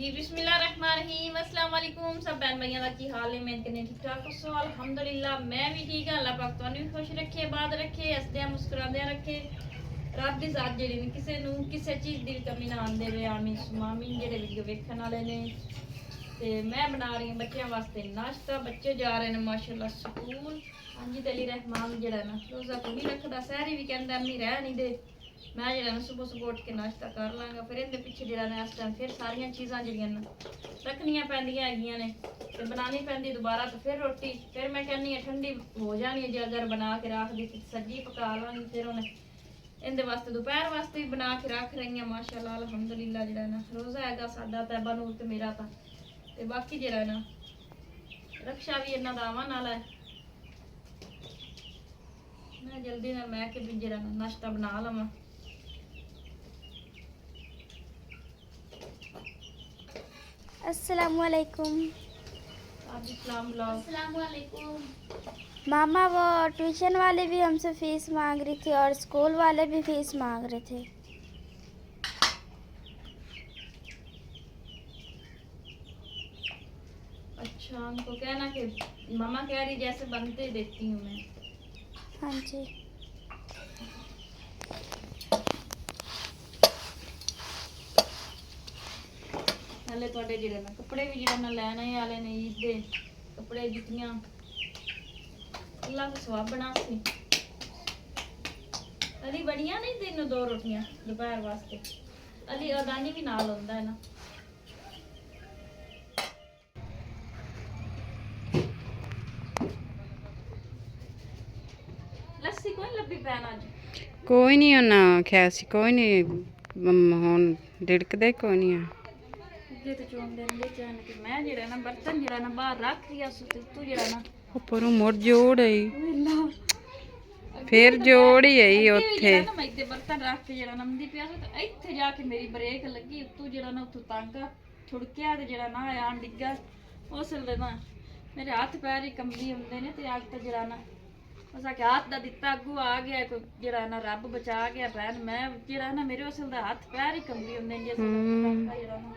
जी बिस्मिल्लाहिर्रहमानिर्रहीम अस्सलाम वालेकुम सब बहन भाइयों का की हाल है। मैं कने ठीक ठाक हो अल्हम्दुलिल्लाह मैं भी ठीक हां। अल्लाह पाक तुहानू भी खुश रखे, आबाद रखे, हसदे मुस्कुरादे रखे। रब दी जात जेड़ी ने किसे नू किसे चीज दी कमी ना आन देवे। आमीन सुमामीन। जेड़े वीडियो वेखण वाले ने ते मैं बना रही हूं बच्चों वास्ते नाश्ता। बच्चे जा रहे हैं माशाल्लाह स्कूल। हां जी तेली रहमान जेड़ा ना रोजा को नहीं रखदा, सहरी भी कहंदा अम्मी रह नहीं दे। मैं जरा सुबह सुबह उठ के नाश्ता कर लाँगा, फिर इहदे पिछे जरा ने इस टाइम फिर सारियां चीज़ां जड़ियां न रखनियां पैंदियां हैगियां ने ते बनानी पैंदी दोबारा। तो फिर रोटी फिर मैं कहनी है ठंडी हो जानी है, जे अगर बना के रख दी सब्जी पका लाँगी। फिर उन्हें इहदे वास्ते दोपहर वास्ते भी बना के रख रही हैं माशाल्लाह अल्हम्दुलिल्लाह। जरा ना रोज़ा हैगा साडा तैबा नूर ते मेरा ते बाकी जरा ना रक्षा भी इन्हां दा आवन वाला है। मैं जल्दी नाल मैं के भी जरा नाश्ता बना लवां। अस्सलामुअलैकुम। अस्सलामुअलैकुम। मामा वो ट्यूशन वाले भी हमसे फ़ीस मांग रही थी और स्कूल वाले भी फ़ीस मांग रहे थे। अच्छा उनको कहना कि मामा कह रही जैसे बनते देती हूँ मैं। हाँ जी। हले थोड़े जिहड़े ना कपड़े भी जिहड़े ना लैने वाले ने ईद दे कपड़े जुत्तियां अल्लाह को सवाब बना सी। अली बड़ियां नहीं तीनों दो रोटियां दोपहर वास्ते। अली अदानी भी नाल होंदा है ना। लस्सी कोई लब्बी पैन अज कोई नहीं होना आख्या सी कोई नहीं हुन डिड़कदे कोई नहीं है। जे तो चोन देन ले जान कि मैं जेड़ा ना बर्तन जेड़ा ना बाहर रख रिया सु ते तू जेड़ा ना ऊपरों मुड़ जोड़ आई वेला फिर जोड़ ही आई जेड़ा उत्थे ना मैं इत्ते बर्तन रख के जेड़ा नमदी पिया सु ते इत्थे जाके मेरी ब्रेक लगी। तू जेड़ा ना उतों तांगा छुड़किया ते जेड़ा ना आन डिग्गा उस वेले ना मेरे हाथ पैर ही कंबी हुंदे ने ते अज तो जेड़ा ना उस आखे हाथ दा दित्ता अगू आ गया कोई जेड़ा ना रब बचा गया भैन। मैं जेड़ा ना मेरे उस वेले हाथ पैर ही कंबी हुंदे ने जिस तांगा जेड़ा ना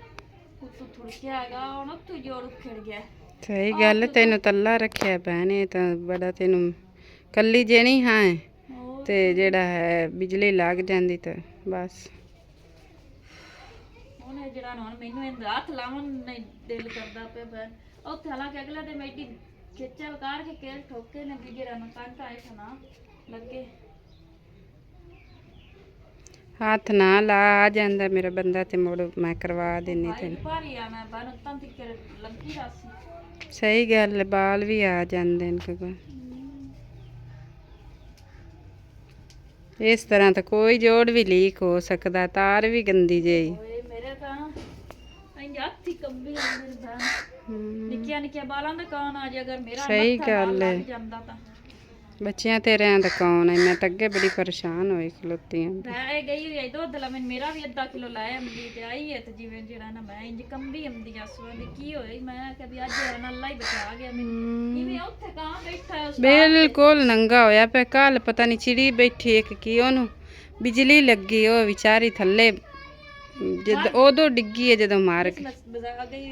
उतों छुड़किया हैगा हुण उतों जोर उखड़ गया। सही गल तेनू तल्ला रखिया भैने तो बड़ा तेनू कल्ली जेनी हाँ ते जेड़ा है बिजली लग जांदी तो बस ਉਹਨੇ ਜਿਹੜਾ ਨਾ ਮੈਨੂੰ ਇਹ ਹੱਥ ਲਾਵਣ ਨਹੀਂ ਦਿਲ ਕਰਦਾ ਪਿਆ ਬੈ ਉੱਥੇ ਹਾਲਾਂਕਿ ਅਗਲੇ ਦੇ ਮੈਡੀ ਖੇਚਲ ਕਾਰ ਕੇ ਕੇਲ ਠੋਕੇ ਨੇ ਵੀ ਜਿਹੜਾ ਨਾ ਟਾਂਕਾ ਇਹ ਨਾ ਲੱਗੇ हाथ ना ला आ जांदा मेरा बंदा ते मुड़ मैं करवा देनी तेन। ਭਾਰੀ ਆ मैं ਬਨ ਤਾਂ ਤਿੱਕ ਲੰਕੀ ਰਾਸੀ। सही गल बाल भी आ जांदे ने इस तरह तो कोई जोड़ भी लीक हो सकता तार भी गंदी जेही। ਓਏ ਮੇਰੇ ਤਾਂ ਇੰਜ ਹੱਥ ਹੀ ਕੰਬੀ ਜਾਂਦੇ ਨੇ ਬੈਨ ਨਿੱਕੀਆਂ ਨਿੱਕੀਆਂ ਬਾਲਾਂ ਦਾ ਕੌਣ ਆ ਜੇ ਅਗਰ ਮੇਰਾ सही ਮੱਥਾ ਨਾਲ गल ਲੱਗ है ਜਾਂਦਾ ਤਾਂ बच्चियां तेरियां दा कौन है। मैं तो अगे बड़ी परेशान होई खलोती हाँ। ਮੈਂ ਗਈ ਹੋਈ ਦੁੱਧ ਲਾ ਮੈਨੂੰ ਮੇਰਾ ਵੀ ਅੱਧਾ ਕਿਲੋ ਲਾਇਆ ਮੰਦੀ ਤੇ ਆਈ ਹੈ ਤੇ ਜਿਵੇਂ ਜਿਹੜਾ ਨਾ ਮੈਂ ਇੰਜ ਕੰਬੀ ਹੁੰਦੀ ਆਸੂਆਂ ਦੀ ਕੀ ਹੋਈ। ਮੈਂ ਕਿਹਾ ਵੀ ਅੱਜ ਜਿਹੜਾ ਅੱਲਾ ਹੀ ਬਚਾ ਗਿਆ ਮੈਨੂੰ ਜਿਵੇਂ ਉੱਥੇ ਕਾਂ ਬੈਠਾ ਉਸ बिल्कुल नंगा होया पे कल पता नहीं चिड़ी बैठी एक की ओनू बिजली लगी ओ विचारी थल्ले जद ओदो डिग्गी है जदों मार के ਬਾਜ਼ਾਰ ਗਈ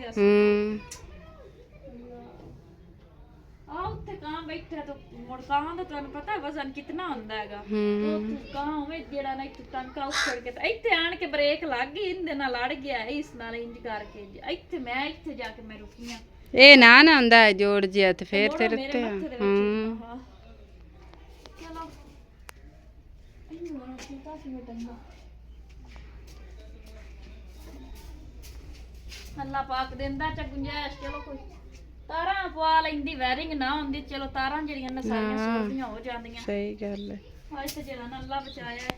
ਆ ਉੱਥੇ ਕਾਂ ਬੈਠਾ ਤਾਂ ਮੁੜ ਕਾਂ ਦਾ ਤੁਹਾਨੂੰ ਪਤਾ ਵਜ਼ਨ ਕਿੰਨਾ ਹੁੰਦਾ ਹੈਗਾ। ਉੱਥੇ ਕਾਂ ਹੋਵੇ ਜਿਹੜਾ ਨਾ ਇੱਕ ਟੰਕਾ ਉੱਛੜ ਕੇ ਤਾਂ ਇੱਥੇ ਆਣ ਕੇ ਬ੍ਰੇਕ ਲੱਗ ਗਈ ਇਹਦੇ ਨਾਲ ਲੜ ਗਿਆ ਇਸ ਨਾਲ ਇੰਜ ਕਰਕੇ ਇੱਥੇ ਮੈਂ ਇੱਥੇ ਜਾ ਕੇ ਮੈਂ ਰੁਕੀ ਆ। ए ना ना हुंदा है जोड़ जिया ते फिर तेरे ते ਚਲੋ ਇਹਨੂੰ ਹੁਣ ਕਿਤਾ ਸੀ ਟੰਗਾ ਅੱਲਾ ਪਾਕ ਦਿੰਦਾ ਚ ਗੁੰਜਾਇਸ਼। ਚਲੋ ਕੋਈ ਤਾਰਾਂ ਪਵਾ ਲੈਂਦੀ ਵਾਇਰਿੰਗ ਨਾ ਹੁੰਦੀ ਚਲੋ ਤਾਰਾਂ ਜਿਹੜੀਆਂ ਨੇ ਸਾਰੀਆਂ ਸੋਧੀਆਂ ਹੋ ਜਾਂਦੀਆਂ। सही गल है ਅੱਜ ਤੇ ਜਿਹੜਾ ਨਾ ਅੱਲਾ ਬਚਾਇਆ ਹੈ।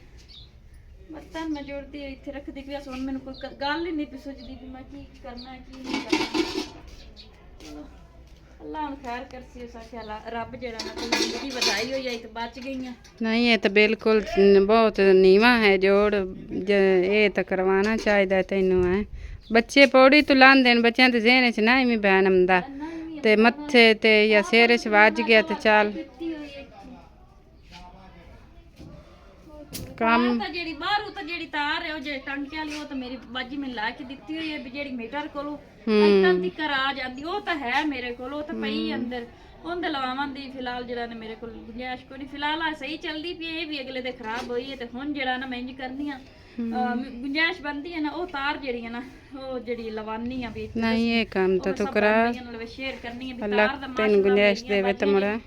ਬਰਤਨ ਮੈਂ ਜੋੜਦੀ ਇੱਥੇ ਰੱਖਦੀ ਪਿਆ ਸੁਣ ਮੈਨੂੰ ਕੋਈ ਗੱਲ ਹੀ ਨਹੀਂ ਪਈ ਸੋਚਦੀ ਵੀ ਮੈਂ ਕੀ ਕਰਨਾ ਕੀ ਨਹੀਂ ਕਰਨਾ। ਚਲੋ ਅੱਲਾ ਹੁਣ ਖੈਰ ਕਰਸੀ ਉਸ ਆਖਿਆ ਰੱਬ ਜਿਹੜਾ ਨਾ ਕੋਈ ਜਿਹਦੀ ਵਧਾਈ ਹੋਈ ਆਈ ਤੇ ਬਚ ਗਈਆਂ। नहीं ये तो बिल्कुल बहुत नीवा है जोड़ ये तो करवाना चाहिए तेनू है। बच्चे पौड़ी तो लांदे ने बच्चों के जहन च ना इवें बैन आंदा ते मत्थे ते या सिर च वज गया ते चल ਕੀਤੀ ਹੋਈ ਹੈ ਕੰਮ ਤਾਂ ਜਿਹੜੀ ਬਾਹਰੋਂ ਤਾਂ ਜਿਹੜੀ ਤਾਰ ਹੈ ਉਹ ਜਿਹੜੀ ਟੰਕੇ ਵਾਲੀ ਉਹ ਤਾਂ ਮੇਰੀ ਬਾਜੀ ਮੈਨੂੰ ਲਾ ਕੇ ਦਿੱਤੀ ਹੋਈ ਹੈ ਵੀ ਜਿਹੜੀ ਮੀਟਰ ਕੋਲੋਂ ਇੱਥੇ ਤੱਕ ਆ ਜਾਂਦੀ ਉਹ ਤਾਂ ਹੈ ਮੇਰੇ ਕੋਲ, ਉਹ ਤਾਂ ਪਈ ਅੰਦਰ ਉਹਦੇ ਲਵਾਵਾਂ ਦੀ ਫਿਲਹਾਲ ਜਿਹੜਾ ਨੇ ਮੇਰੇ ਕੋਲ ਗੁੰਜਾਇਸ਼ ਕੋਈ ਨਹੀਂ। ਫਿਲਹਾਲ ਆ ਸਹੀ ਚੱਲਦੀ ਪਈ, ਇਹ ਵੀ ਅਗਲੇ ਦੇ ਖਰਾਬ ਹੋਈ ਹੈ ਤੇ ਹੁਣ ਜਿਹੜਾ ਨਾ ਮੈਂ ਇੰਜ ਕਰਨੀ ਆ ਗੁੰਜਾਇਸ਼ ਬਣਦੀ ਹੈ ਨਾ ਉਹ ਤਾਰ ਜਿਹੜੀ ਹੈ ਨਾ ਉਹ ਜਿਹੜੀ ਲਵਾਨੀ ਆ ਵੀ ਨਹੀਂ ਇਹ ਕੰਮ ਤਾਂ ਤੂੰ ਕਰਾ ਨਾਲ ਸ਼ੇਅਰ ਕਰਨੀ ਹੈ ਵੀ ਅੱਲਾ ਤਾਰ ਦਾ ਤੈਨੂੰ ਗੁੰਜਾਇਸ਼ ਦੇਵੇ ਤੇ ਮੁੜਾ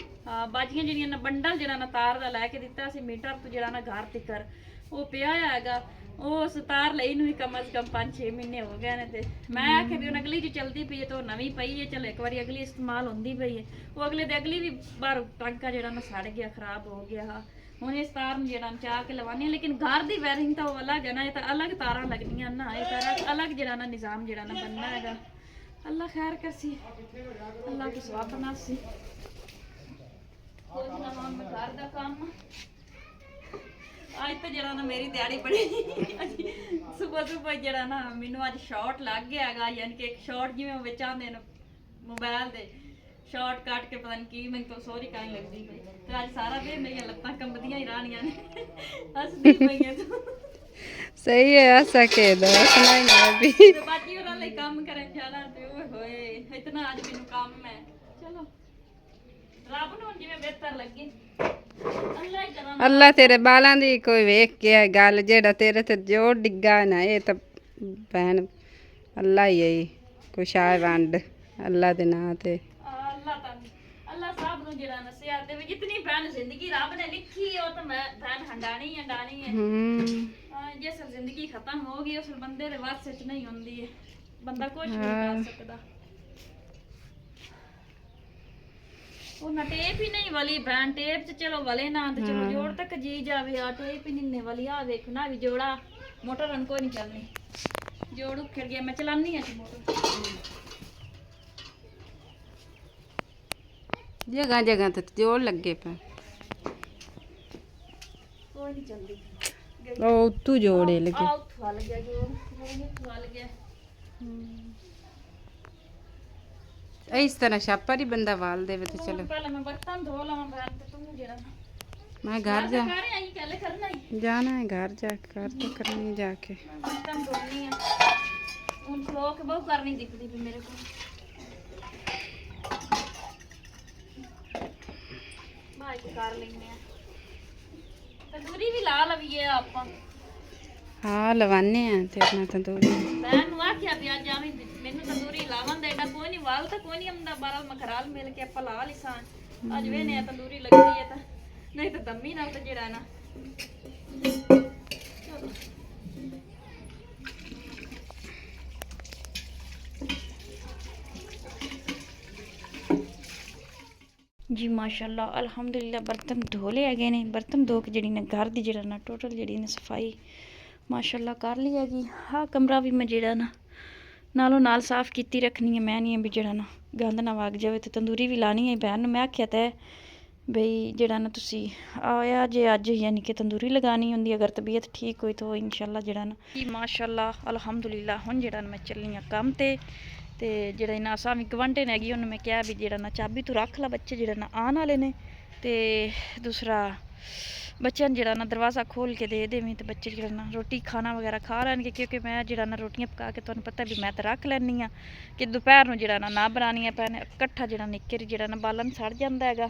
ਬਾਜੀਆਂ ਜਿਹੜੀਆਂ ਨਾ ਬੰਡਲ ਜਿਹੜਾ ਨਾ ਤਾਰ ਦਾ ਲੈ ਕੇ ਦਿੱਤਾ ਸੀ ਮੀਟਰ ਤੋਂ ਜਿਹੜਾ ਨਾ ਘਰ ਤਿੱਕਰ ਉਹ ਪਿਆ ਹੈਗਾ। ਉਹ ਉਸ ਤਾਰ ਲਈ ਨੂੰ ਹੀ ਕਮ ਸੇ ਕਮ 5-6 ਮਹੀਨੇ ਹੋ ਗਏ ਨੇ ਤੇ ਮੈਂ ਆਖਿਆ ਵੀ ਉਹ ਅਗਲੀ ਜੀ ਚੱਲਦੀ ਪਈ ਹੈ ਤੇ ਉਹ ਨਵੀਂ ਪਈ ਹੈ, ਚਲੋ ਇੱਕ ਵਾਰੀ ਅਗਲੀ ਇਸਤੇਮਾਲ ਹੁੰਦੀ ਪਈ ਹੈ। ਉਹ ਅਗਲੇ ਦੇ ਅਗਲੀ ਵੀ ਬਾਹਰ ਟਾਂਕਾ ਜਿਹੜਾ ਨਾ ਸੜ ਗਿਆ, ਖਰਾਬ ਹੋ ਗਿਆ। ਹੁਣ ਇਸ ਤਾਰ ਨੂੰ ਜਿਹੜਾ ਚਾਹ ਕੇ ਲਵਾਉਣੀ, ਲੇਕਿਨ ਘਰ ਦੀ ਵਾਇਰਿੰਗ ਤਾਂ ਉਹ ਅਲੱਗ ਹੈ ਨਾ, ਇਹ ਤਾਂ ਅਲੱਗ ਤਾਰਾਂ ਲੱਗਣੀਆਂ ਨਾ, ਇਹ ਤਾਂ ਅਲੱਗ ਜਿਹੜਾ ਨਾ ਨਿਜ਼ਾਮ ਜਿਹੜਾ ਨਾ ਬਣਨਾ ਹੈਗਾ। ਅੱਲਾ ਖੈਰ ਕਰਸੀ, ਅੱਲਾ ਕੀ ਸਵਾਬ ਬਣਾਸੀ। ਕੋਈ ਨਾ ਮਾਂ ਮੈਂ ਘਰ ਦਾ ਕੰਮ ਅੱਜ ਤਾਂ ਜਿਹੜਾ ਨਾ ਮੇਰੀ ਦਿਹਾੜੀ ਬੜੀ ਸੁਬਹ ਜਿਹੜਾ ਨਾ ਮੈਨੂੰ ਅੱਜ ਸ਼ਾਰਟ ਲੱਗ ਗਿਆ ਹੈਗਾ, ਯਾਨੀ ਕਿ ਇੱਕ ਸ਼ਾਰਟ ਜਿਵੇਂ ਵਿੱਚ ਆਉਂਦੇ ਨੇ ਮੋਬਾਈਲ ਦੇ ਸ਼ਾਰਟ ਕੱਟ ਕੇ ਪਤਾ ਨਹੀਂ ਕੀ ਮੈਨੂੰ ਤਾਂ ਸੋਰੀ ਕਾਈ ਲੱਗਦੀ ਪਈ ਤੇ ਅੱਜ ਸਾਰਾ ਦਿਨ ਮੇਰੀਆਂ ਲੱਤਾਂ ਕੰਬਦੀਆਂ ਹੀ ਰਹਿਣੀਆਂ ਨੇ ਹੱਸਦੀ ਪਈਆਂ ਤੂੰ। ਸਹੀ ਹੈ ਐਸਾ ਕੇ ਦੱਸਣਾ ਹੀ ਨਾ ਵੀ ਤੇ ਬਾਕੀ ਉਹਨਾਂ ਲਈ ਕੰਮ ਕਰਨ ਜਾਣਾ ਤੇ ਓਏ ਹੋਏ ਇਤਨਾ ਅੱਜ ਮੈਨੂੰ ਕੰਮ ਹੈ। ਚਲੋ ਰੱਬ ਨੂੰ ਜਿਵੇਂ ਬਿਹਤਰ ਲੱਗੇ ਅੱਲਾ ਹੀ ਕਰਾਂ। ਅੱਲਾ ਤੇਰੇ ਬਾਲਾਂ ਦੀ ਕੋਈ ਵੇਖ ਕੇ ਆ ਗੱਲ ਜਿਹੜਾ ਤੇਰੇ ਤੇ ਜੋ ਡਿੱਗਾ ਨਾ ਇਹ ਤਾਂ ਭੈਣ ਅੱਲਾ ਹੀ ਹੈ ਕੁਛ ਆ ਵੰਡ ਅੱਲਾ ਦੇ ਨਾਂ ਤੇ ਅੱਲਾ ਸਭ ਨੂੰ ਜਿਹੜਾ ਨਸਿਆ ਤੇ ਜਿਤਨੀ ਭੈਣ ਜ਼ਿੰਦਗੀ ਰੱਬ ਨੇ ਲਿਖੀ ਉਹ ਤਾਂ ਮੈਂ ਭੈਣ ਹੰਡਾਣੀ ਹੈ। ਜੇ ਸਭ ਜ਼ਿੰਦਗੀ ਖਤਮ ਹੋ ਗਈ ਉਸ ਬੰਦੇ ਦੇ ਵਾਸਤੇ ਚ ਨਹੀਂ ਹੁੰਦੀ ਹੈ, ਬੰਦਾ ਕੁਝ ਨਹੀਂ ਕਰ ਸਕਦਾ। ਉਹ ਨਾ ਟੇਪ ਹੀ ਨਹੀਂ ਵਾਲੀ ਭੈਣ, ਟੇਪ ਚ ਚਲੋ ਵਲੇ ਨਾ ਤੇ ਚਲੋ ਜੋੜ ਤੱਕ ਜੀ ਜਾਵੇ, ਆ ਟੇਪ ਹੀ ਨਹੀਂ ਵਾਲੀ। ਆ ਵੇਖ ਨਾ ਵੀ ਜੋੜਾ ਮੋਟਰ ਰਨ ਕੋਈ ਨਹੀਂ ਚੱਲਣੀ, ਜੋੜ ਉੱਖੜ ਗਿਆ। ਮੈਂ ਚਲਾਨੀ ਆ ਮੋਟਰ ਜਗ੍ਹਾ ਜਗ੍ਹਾ ਤੇ ਜੋੜ ਲੱਗੇ ਪਏ, ਕੋਈ ਨਹੀਂ ਚੱਲਦੀ। ਉਹ ਉੱਤੋਂ ਜੋੜੇ ਲੱਗੇ ਆ ਉੱਥੋਂ ਵੱਲ ਗਿਆ ਜੋੜ, ਉੱਥੋਂ ਵੱਲ ਗਿਆ। ਇਸ ਤਰ੍ਹਾਂ ਛਾਪਾ ਹੀ ਬੰਦਾ ਵਾਲ ਦੇਵੇ ਤੇ ਚਲੋ। ਪਹਿਲਾਂ ਮੈਂ ਬਰਤਨ ਧੋ ਲਵਾਂ ਭੈਣ ਤੇ ਤੂੰ ਜਿਹੜਾ मैं घर जा करे आई कहले करना ही जाना है घर जा कर तो करनी जाके बर्तन धोनी है उन खलो के बहुत करनी दिखती भी मेरे को भाई के कर लेंगे तंदूरी भी ला लवीए आप हाँ लवाने हैं ते अपना तंदूरी बहन नु आख्या भी आज आवी मेनू तंदूरी लावन दे एडा कोई नहीं वाल तो कोई नहीं आंदा बारह मखराल मिल के आप ला लिसान आज वे ने तंदूरी लगती है ता नहीं तो दम्मी नाल तो जेड़ा ना जी माशाल्लाह अल्हम्दुलिल्लाह बर्तन धो ले गए ने बर्तन धो के जड़ी ने घर दी जड़ा ना टोटल जड़ी ने सफाई माशाल्लाह कर ली हैगी। हाँ कमरा भी मैं जड़ा ना नालों नाल साफ कीती रखनी है मैं नहीं भी जड़ा ना गंद ना वग जाए तो तंदूरी भी लानी है बहन मैं आख्या ते बई जड़ा ना तुसी आया जे अज यानी कि तंदूरी लगानी होंदी अगर तबीयत ठीक हुई तो इंशाल्लाह जड़ा ना जी माशाल्लाह अल्हम्दुलिल्लाह हुण जड़ा मैं चलनी आ काम ते जेड़ा इना असा भी गवांढे ने हैगी उन्होंने मैं कहा भी जेड़ा ना चाबी तू रख ला बच्चे जेड़ा ना आने वाले ने ते दूसरा बच्चों जेड़ा ना दरवाज़ा खोल के दे देवीं तो बच्चे जेड़ा ना रोटी खाना वगैरह खा लैणगे क्योंकि मैं जेड़ा ना रोटियां पका के तुहानूं पता भी मैं तो रख लैनी आ कि दोपहर नूं जेड़ा ना बनानियां पैण इकट्ठा जेड़ा निक्के जेड़ा ना बालन सड़ जांदा हैगा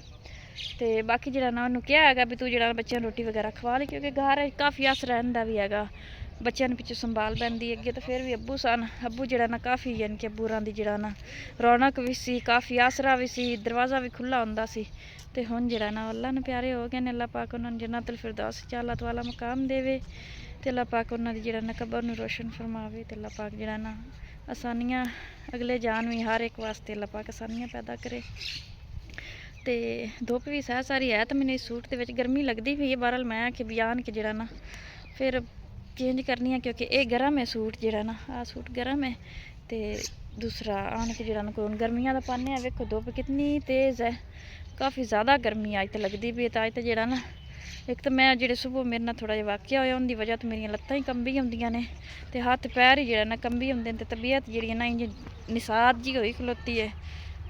ते बाकी जेड़ा ना उन्होंने कहा हैगा भी तू जेड़ा बच्चों रोटी वगैरह खवा ली क्योंकि घर काफ़ी आस रहिंदा भी हैगा बच्चों पिछे संभाल पैंदी अगे तो फिर भी अब्बू सन अब्बू जड़ा ना काफ़ी यानी कि अब्बूरां दी जड़ा ना रौनक भी सी काफ़ी आसरा भी सी दरवाज़ा भी खुला हुंदा सी ते हुण जड़ा ना अल्लाह ने प्यारे हो गए ने अल्लाह पाक उन्होंने जन्नतुल फिरदौस जन्नत वाला मुकाम देवे ते अल्लाह पाक उन्हां दी जड़ा ना कबर नूं रोशन फरमावे ते अल्लाह पाक जड़ा ना आसानियां अगले जान भी हर एक वास्ते अल्लाह पाक आसानियां पैदा करे ते धुप भी सह सारी है तो मैंने इस सूट के गर्मी लगती पई है बहरहाल मैं कि बयान के जड़ा ना फिर चेंज करनी है क्योंकि ये गर्म है सूट जड़ा ना आ सूट गर्म है तो दूसरा आन के जड़ा ना कोई गर्मियां का पाने हैं वेखो धुप कितनी तेज़ है काफ़ी ज़्यादा गर्मी अज तो लगती भी है तो अज तो जड़ा ना एक तो मैं जेह्ड़े सुबह मेरे नाल थोड़ा जिहा वाकया होया उनकी वजह तो मेरियां लत्तां ही कंबी होंदियां ने ते हत्थ पैर ही जेड़ा ना कंबी होंदे ने ते तबीयत जेह्ड़ी ना इंज निसात जी होई खलोती है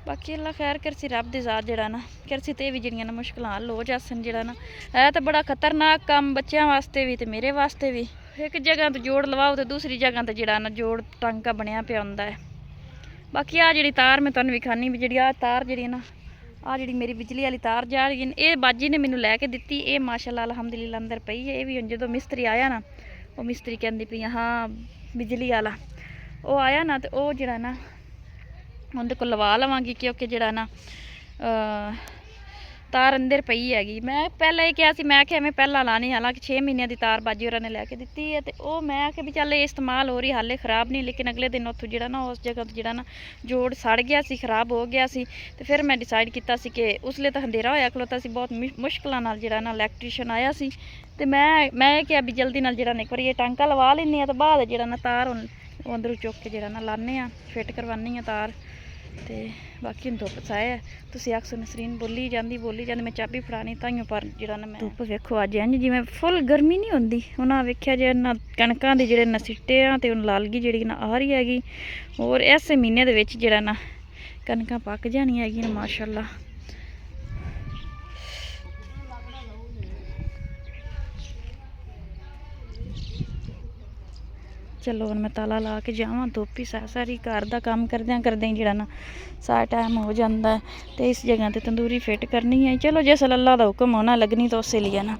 ਬਾਕੀ ਅੱਲਾ ਖੈਰ ਕਰਸੀ ਰੱਬ ਦੀ ਜ਼ਾਤ ਜਿਹੜਾ ਨਾ ਕਰਸੀ ਤੇ ਵੀ ਜਿਹੜੀਆਂ ਨਾ ਮੁਸ਼ਕਲਾਂ ਹੱਲ ਹੋ ਜਾਸਨ ਜਿਹੜਾ ਨਾ ਹੈ ਤਾਂ ਬੜਾ ਖਤਰਨਾਕ ਕੰਮ ਬੱਚਿਆਂ ਵਾਸਤੇ ਵੀ ਤੇ ਮੇਰੇ ਵਾਸਤੇ ਵੀ ਇੱਕ ਜਗ੍ਹਾ ਤੋਂ ਜੋੜ ਲਵਾਓ ਤੇ ਦੂਸਰੀ ਜਗ੍ਹਾ ਤੇ ਜਿਹੜਾ ਨਾ ਜੋੜ ਟਾਂਕਾ ਬਣਿਆ ਪਿਆ ਹੁੰਦਾ ਹੈ ਬਾਕੀ ਆ ਜਿਹੜੀ ਤਾਰ ਮੈਂ ਤੁਹਾਨੂੰ ਵਿਖਾਨੀ ਵੀ ਜਿਹੜੀ ਆ ਤਾਰ ਜਿਹੜੀ ਨਾ ਆ ਜਿਹੜੀ ਮੇਰੀ ਬਿਜਲੀ ਵਾਲੀ ਤਾਰ ਜਾ ਰਹੀ ਹੈ ਇਹ ਬਾਜੀ ਨੇ ਮੈਨੂੰ ਲੈ ਕੇ ਦਿੱਤੀ ਇਹ ਮਾਸ਼ਾਅੱਲਾ ਅਲਹਮਦੁਲਿਲਾ ਅੰਦਰ ਪਈ ਹੈ ਇਹ ਵੀ ਹੁਣ ਜਦੋਂ ਮਿਸਤਰੀ ਆਇਆ ਨਾ ਉਹ ਮਿਸਤਰੀ ਕਹਿੰਦੀ ਪਈ ਹਾਂ ਬਿਜਲੀ ਵਾਲਾ ਉਹ ਆਇਆ ਨਾ ਤੇ ਉਹ ਜਿਹੜਾ ਨਾ ਉਹਦੇ ਕੋਲ ਲਵਾ ਲਵਾਂਗੀ ਕਿਉਂਕਿ ਜਿਹੜਾ ਨਾ ਤਾਰ ਅੰਦਰ ਪਈ ਹੈਗੀ ਮੈਂ ਪਹਿਲਾਂ ਇਹ ਕਿਹਾ ਸੀ ਮੈਂ ਕਿ ਐਵੇਂ ਪਹਿਲਾਂ ਲਾਣੀ ਹਾਲਾਂਕਿ 6 ਮਹੀਨਿਆਂ ਦੀ ਤਾਰ ਬਾਜੀ ਹੋਰਾਂ ਨੇ ਲੈ ਕੇ ਦਿੱਤੀ ਹੈ ਤੇ ਉਹ ਮੈਂ ਕਿ ਵੀ ਚੱਲ ਇਹ ਇਸਤੇਮਾਲ ਹੋ ਰਹੀ ਹਾਲੇ ਖ਼ਰਾਬ ਨਹੀਂ ਲੇਕਿਨ ਅਗਲੇ ਦਿਨ ਉੱਥੋਂ ਜਿਹੜਾ ਨਾ ਉਸ ਜਗ੍ਹਾ ਤੋਂ ਜਿਹੜਾ ਨਾ ਜੋੜ ਸੜ ਗਿਆ ਸੀ ਖ਼ਰਾਬ ਹੋ ਗਿਆ ਸੀ ਤੇ ਫਿਰ ਮੈਂ ਡਿਸਾਈਡ ਕੀਤਾ ਸੀ ਕਿ ਉਸਲੇ ਤਾਂ ਅੰਧੇਰਾ ਹੋਇਆ ਖਲੋਤਾ ਸੀ ਬਹੁਤ ਮੁਸ਼ਕਲਾਂ ਨਾਲ ਜਿਹੜਾ ਨਾ ਇਲੈਕਟ੍ਰੀਸ਼ੀਅਨ ਆਇਆ ਸੀ ਤੇ ਮੈਂ ਇਹ ਕਿਹਾ ਵੀ ਜਲਦੀ ਨਾਲ ਜਿਹੜਾ ਨਾ ਇੱਕ ਵਾਰੀ ਇਹ ਟਾਂਕਾ ਲਵਾ ਲੈਂਦੇ ਆ ਤੇ ਬਾਅਦ ਜਿਹੜਾ ਨਾ ਤਾਰ ਉਹ ਅੰਦਰੋਂ ਚੁੱਕ ਕੇ ਜਿਹੜਾ ਨਾ ਲਾਉਂਦੇ ਆ ਫਿੱਟ ਕਰਵਾਉਂਦੀ ਆ ਤਾਰ ਤੇ ਬਾਕੀ ਹੁਣ ਧੁੱਪ ਸਾਇਆ ਤੁਸੀਂ ਅਕਸਰ ਨਸਰੀਨ ਬੋਲੀ ਜਾਂਦੀ ਮੈਂ ਚਾਬੀ ਫੜਾਣੀ ਤਾਈਓ ਪਰ ਜਿਹੜਾ ਨਾ ਮੈਂ ਧੁੱਪ ਵੇਖੋ ਅੱਜ ਇੰਝ ਜਿਵੇਂ ਫੁੱਲ ਗਰਮੀ ਨਹੀਂ ਹੁੰਦੀ ਉਹਨਾਂ ਵੇਖਿਆ ਜੇ ਨਾ ਕਣਕਾਂ ਦੇ ਜਿਹੜੇ ਨਸਿੱਟੇ ਆ ਤੇ ਉਹ ਲਾਲਗੀ ਜਿਹੜੀ ਨਾ ਆ ਰਹੀ ਹੈਗੀ ਹੋਰ ਐਸੇ ਮਹੀਨੇ ਦੇ ਵਿੱਚ ਜਿਹੜਾ ਨਾ ਕਣਕਾਂ ਪੱਕ ਜਾਣੀ ਹੈਗੀ ਨਾ ਮਾਸ਼ਾਅੱਲਾ ਚਲੋ ਹੁਣ ਮੈਂ ਤਾਲਾ ਲਾ ਕੇ ਜਾਵਾਂ ਧੁੱਪ ਹੀ ਸਾਰੀ ਘਰ ਦਾ ਕੰਮ ਕਰਦਿਆਂ ਜਿਹੜਾ ਨਾ ਸਾਰਾ ਟਾਈਮ ਹੋ ਜਾਂਦਾ ਤੇ ਇਸ ਜਗ੍ਹਾ ਤੇ ਤੰਦੂਰੀ ਫਿੱਟ ਕਰਨੀ ਹੈ ਚਲੋ ਜੇ ਅੱਲਾ ਦਾ ਹੁਕਮ ਹੋਣਾ ਲੱਗਣੀ ਤਾਂ ਉਸੇ ਲਈ ਨਾ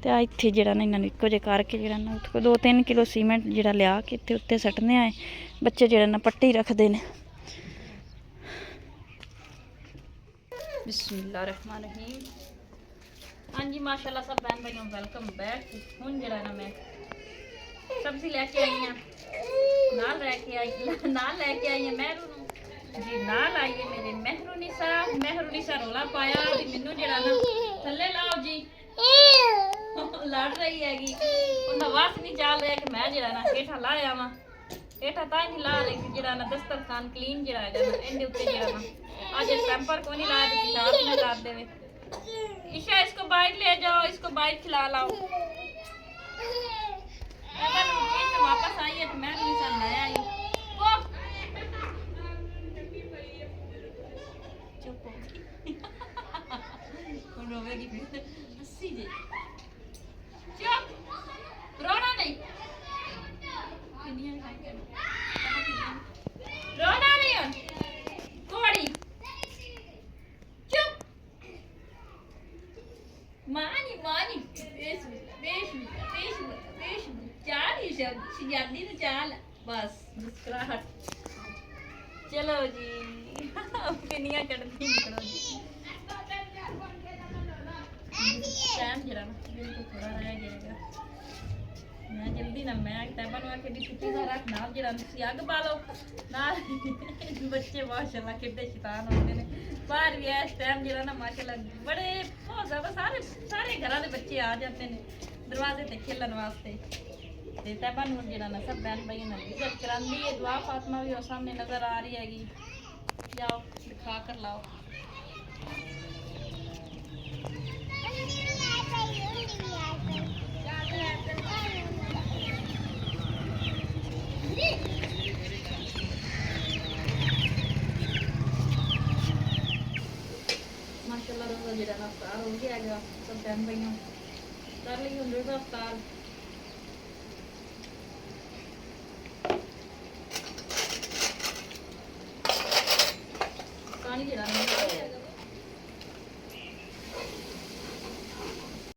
ਤੇ ਆ ਇੱਥੇ ਜਿਹੜਾ ਨਾ ਇਹਨਾਂ ਨੂੰ ਇੱਕੋ ਜਿਹਾ ਕਰਕੇ ਜਿਹੜਾ ਨਾ 2-3 ਕਿਲੋ ਸੀਮੈਂਟ ਜਿਹੜਾ ਲਿਆ ਕੇ ਇੱਥੇ ਉੱਤੇ ਸੱਟਨੇ ਆਏ ਬੱਚੇ ਜਿਹੜਾ ਨਾ ਪੱਟੀ ਰੱਖਦੇ ਨੇ ਬਿਸਮਿਲ੍ਲਾਹਿਰਰਹਿਮਾਨਿਰਰਹੀਮ ਹਾਂਜੀ ਮਾਸ਼ਾਅੱਲਾ ਸਭ ਬਹਿਨ ਭਾਈਆਂ ਵੈਲਕਮ ਬੈਕ ਹੁਣ ਜਿਹੜਾ ਨਾ ਮੈਂ सब्जी लेके आई हैं नाल लेके आई है महरू जी नाल आई है मेरे महरू निसा रोला पाया भी मैनू जड़ा ना थल्ले लाओ जी लड़ रही हैगी उन्हें वास नहीं चाल रहा कि मैं जड़ा ना हेठा लाया वा हेठा तां नहीं ला रही कि जड़ा ना दस्तरखान क्लीन जड़ा है ना इनके उत्ते जड़ा ना आज पैम्पर को नहीं लाया तो पेशाब ना कर देवे ईशा इसको बाइट ले जाओ इसको बाइट खिला लाओ वापस आई है तो मैं नहीं सन लाया आई चुप हो रोवेगी फिर हंसी जे चुप रोना नहीं रोना नहीं कोड़ी चुप मानी बेश चाल ही शब्दी तो चाल बस मुस्कुराहट चलो जी पिनिया कटती निकलो जी टाइम जरा बिल्कुल थोड़ा रह गया मैं जल्दी ना मैं तैबा नु आके दी छुट्टी दा रख नाल जरा तुसी अग पा लो नाल बच्चे माशाल्लाह कितने शैतान होंदे ने बाहर भी इस टाइम जरा ना माशाल्लाह बड़े बहुत ज्यादा सारे घरां दे बच्चे आ जाते ने दरवाजे ते खेलन वास्ते ਤੇ ਤੈਬਾ ਨੂੰ ਜਿਹੜਾ ਨਾ ਸਭ ਬਹਿਨ ਭਾਈਆਂ ਨਾਲ ਵਿਜ਼ਿਟ ਕਰਾਂਦੀ ਹੈ ਦੁਆ ਫਾਤਮਾ ਵੀ ਉਹ ਸਾਹਮਣੇ ਨਜ਼ਰ ਆ ਰਹੀ ਹੈਗੀ ਜਾਓ ਦਿਖਾ ਕਰ ਲਾਓ माशाल्लाह रोज़ा ਜਿਹੜਾ ਨਾ ਇਫਤਾਰ ਹੋ ਗਿਆ ਹੈਗਾ ਸਭ ਬਹਿਨ ਭਾਈਆਂ ਕਰ ਲਈ ਹੁਣ ਰੋਜ਼ਾ ਇਫਤਾਰ